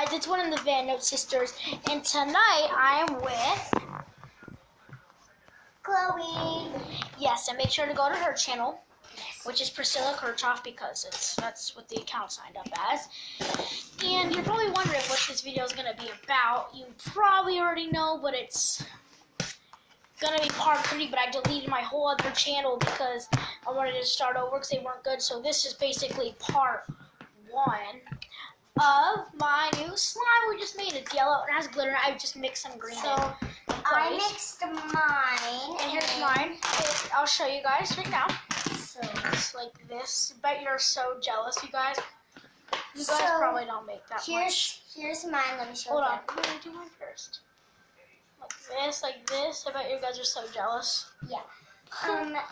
guys, it's one of the Van Note sisters, and tonight I'm with Chloe. Yes, and make sure to go to her channel, which is Priscilla Kirchhoff, because that's what the account signed up as. And you're probably wondering what this video is going to be about. You probably already know, but it's going to be part 3, but I deleted my whole other channel because I wanted to start over because they weren't good. So this is basically part 1 of my new slime we just made. It's yellow and it has glitter. I just mixed some green So in I place. mixed mine. And here's mine. I'll show you guys right now. So It's like this. Bet you're so jealous, you guys. You guys So, probably don't make that much. here's mine. Let me show Hold you. on. I'm gonna do mine first. Like this. I bet you guys are so jealous. Yeah.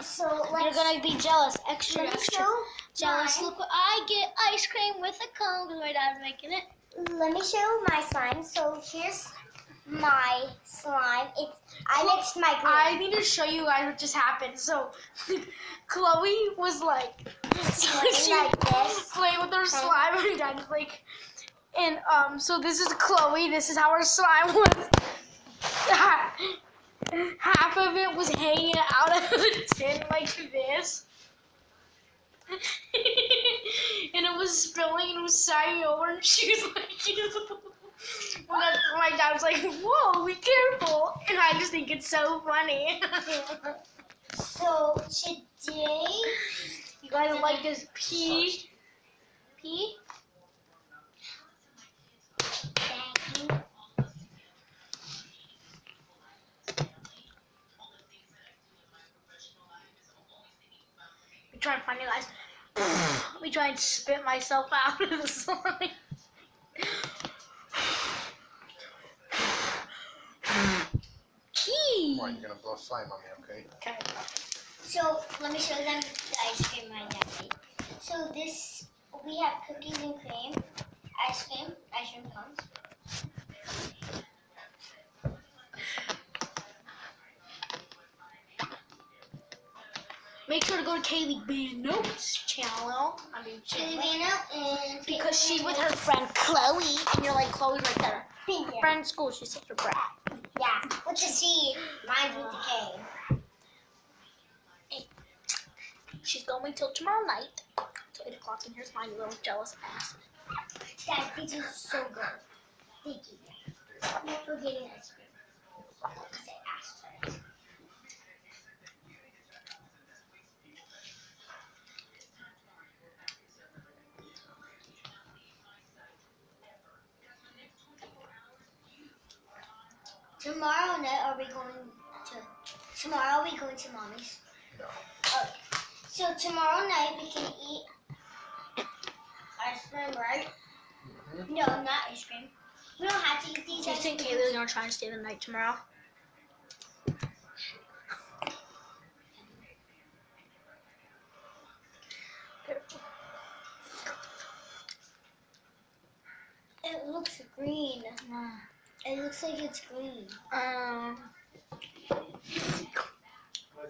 So You're let's. gonna be jealous. Extra, Let me extra show jealous. mine. Look what I get. Ice cream with a cone because my dad's making it. Let me show my slime. So here's my slime. I mixed my green. I need to show you guys what just happened. So, Chloe was like, she like this. playing with her slime, and dad's like, and so this is Chloe. This is how her slime was. Half of it was hanging out of the tin like this. And it was spilling and it was sagging over, and she was like, my dad was like, whoa, be careful. And I just think it's so funny. So today, You guys like this pea? Pea? thank you. We try and find you guys. Let me try and spit myself out of the slime. Pea. Right, you're gonna blow slime on me, okay? Okay. So let me show them the ice cream my dad made. So this, we have cookies and cream, ice cream cones. Make sure to go to Kaylee Van Note's channel. Chili Vano and Because she's with her friend Chloe, and you're like, Chloe's right there. Yeah. Friend in school, she's such a brat. Yeah, with the C, mine's with the K. She's going till tomorrow night, till 8 o'clock, and here's my little jealous ass. Dad, these are so good. Thank you. We're getting ice cream. Because I asked for it. Tomorrow we going to mommy's? No. Okay. So tomorrow night we can eat ice cream, right? Mm-hmm. No, not ice cream. We don't have to eat these Do you ice think cream. Kaylee's gonna try and stay the night tomorrow? It looks green. It looks like it's green. Wanna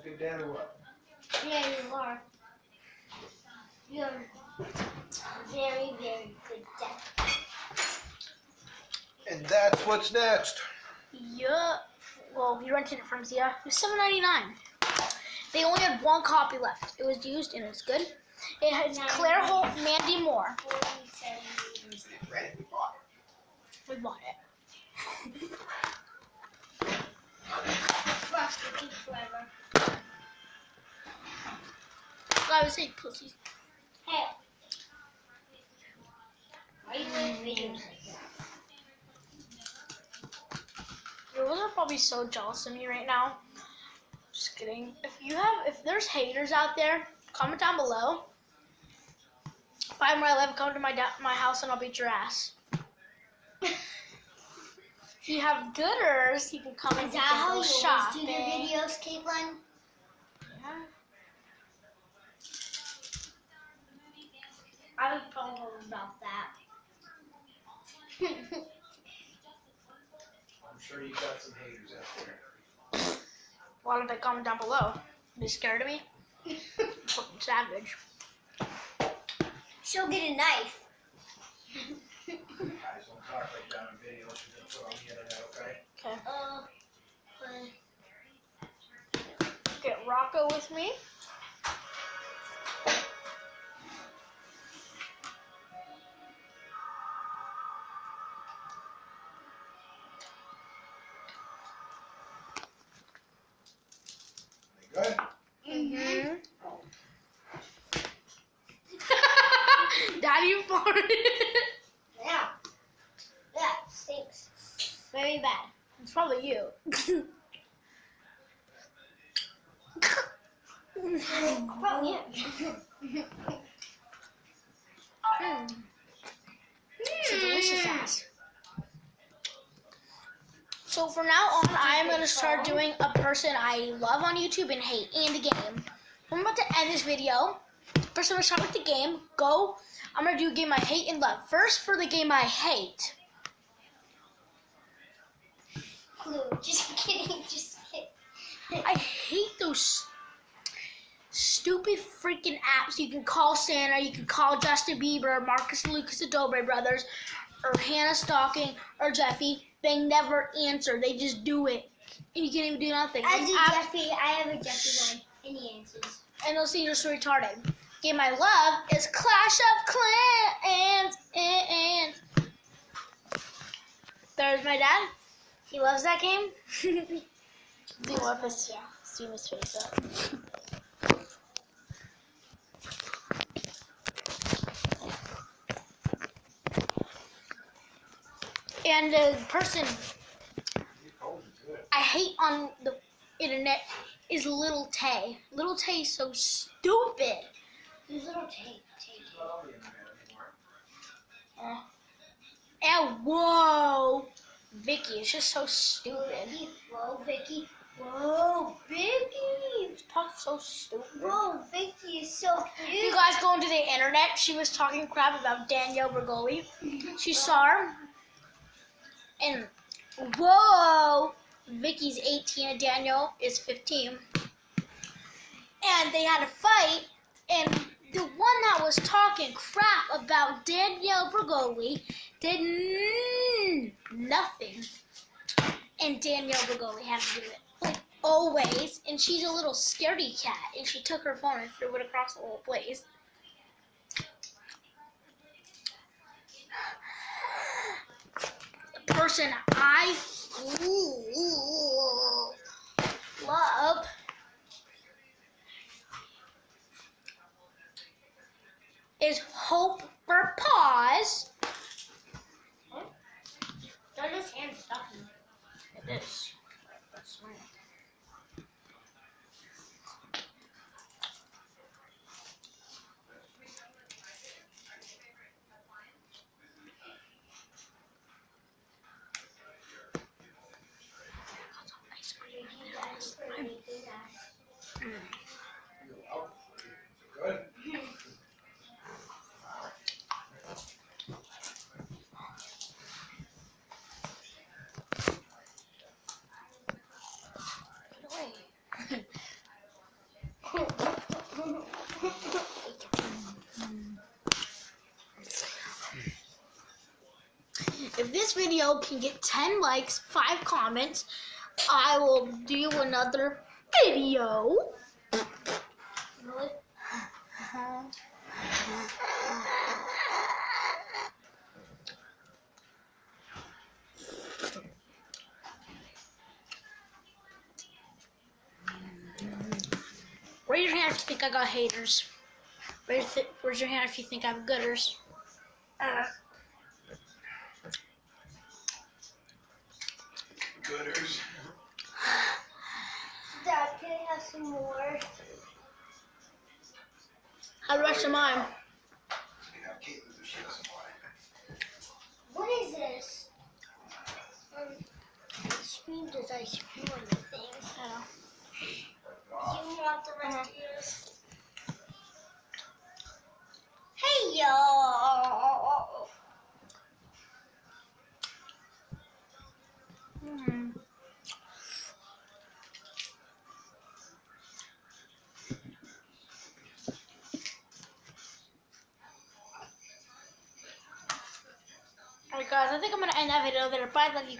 do that or what? Yeah, you are. You're very, very good dad. And that's what's next. Yeah. Well, we rented it from Zia. It was $7.99. They only had 1 copy left. It was used and it was good. It has Claire Holt, Mandy Moore. 47 years. Ready, we bought We bought it. Frosted Pink forever. I was saying pussies. Hey. Why are you doing videos like that? You guys are probably so jealous of me right now. Just kidding. If there's haters out there, comment down below. Find where I live, come to my house, and I'll beat your ass. If you have gooders, you can come and Is that how you always do shopping. your videos, Caitlin? Yeah. I was probably about that. I'm sure you got some haters out there. Why don't they comment down below? Are they scared of me? Fucking savage. She'll get a knife. Guys, don't talk like put on the internet, okay? Okay. Fine. Get Rocco with me. Good? Mm-hmm. Daddy farted. Yeah. Yeah, stinks. Very bad. It's probably you. Probably him. It's a delicious ass. So from now on, I am going to start doing a person I love on YouTube and hate and a game. I'm about to end this video. First, I'm going to start with the game. Go. I'm going to do a game I hate and love. First, for the game I hate. Clue. Just kidding. Just kidding. I hate those stupid freaking apps. You can call Santa, you can call Justin Bieber, Marcus and Lucas, the Dobre brothers, or Hannah Stocking, or Jeffy. They never answer. They just do it. And you can't even do nothing. I These do apps- Jeffy. I have a Jeffy one. And he answers. And those things are so retarded. Game I love is Clash of Clans. And there's my dad. He loves that game. Zoom his face up. And the person I hate on the internet is Little Tay. Little Tay is so stupid. His little tape. Not on the internet anymore. And whoa, Vicky is just so stupid. Vicky. Whoa, Vicky. Whoa, Vicky. Talk so stupid. Whoa, Vicky is so cute. You guys go into the internet. She was talking crap about Danielle Bergoli. She saw her, and whoa, Vicky's 18 and Danielle is 15. And they had a fight, and the one that was talking crap about Danielle Bergoli did nothing. And Danielle Bergoli had to do it, like always. And she's a little scaredy cat, and she took her phone and threw it across the whole place. The person I love is Hope for Paws. Don't just hand stuff in. It is. That's right. Good? If this video can get 10 likes, 5 comments, I will do another video. Really? Raise your hand if you think I got haters. Raise your hand if you think I have gooders. Gooders. Dad, can I have some more? How the rest of mine? You can have Caitlin if she doesn't want it. What is this? Ice cream? Does ice cream on the thing? I don't know. You want the rest of yours? Hey, yo! Alright guys, I think I'm gonna end that video there. Bye, love you.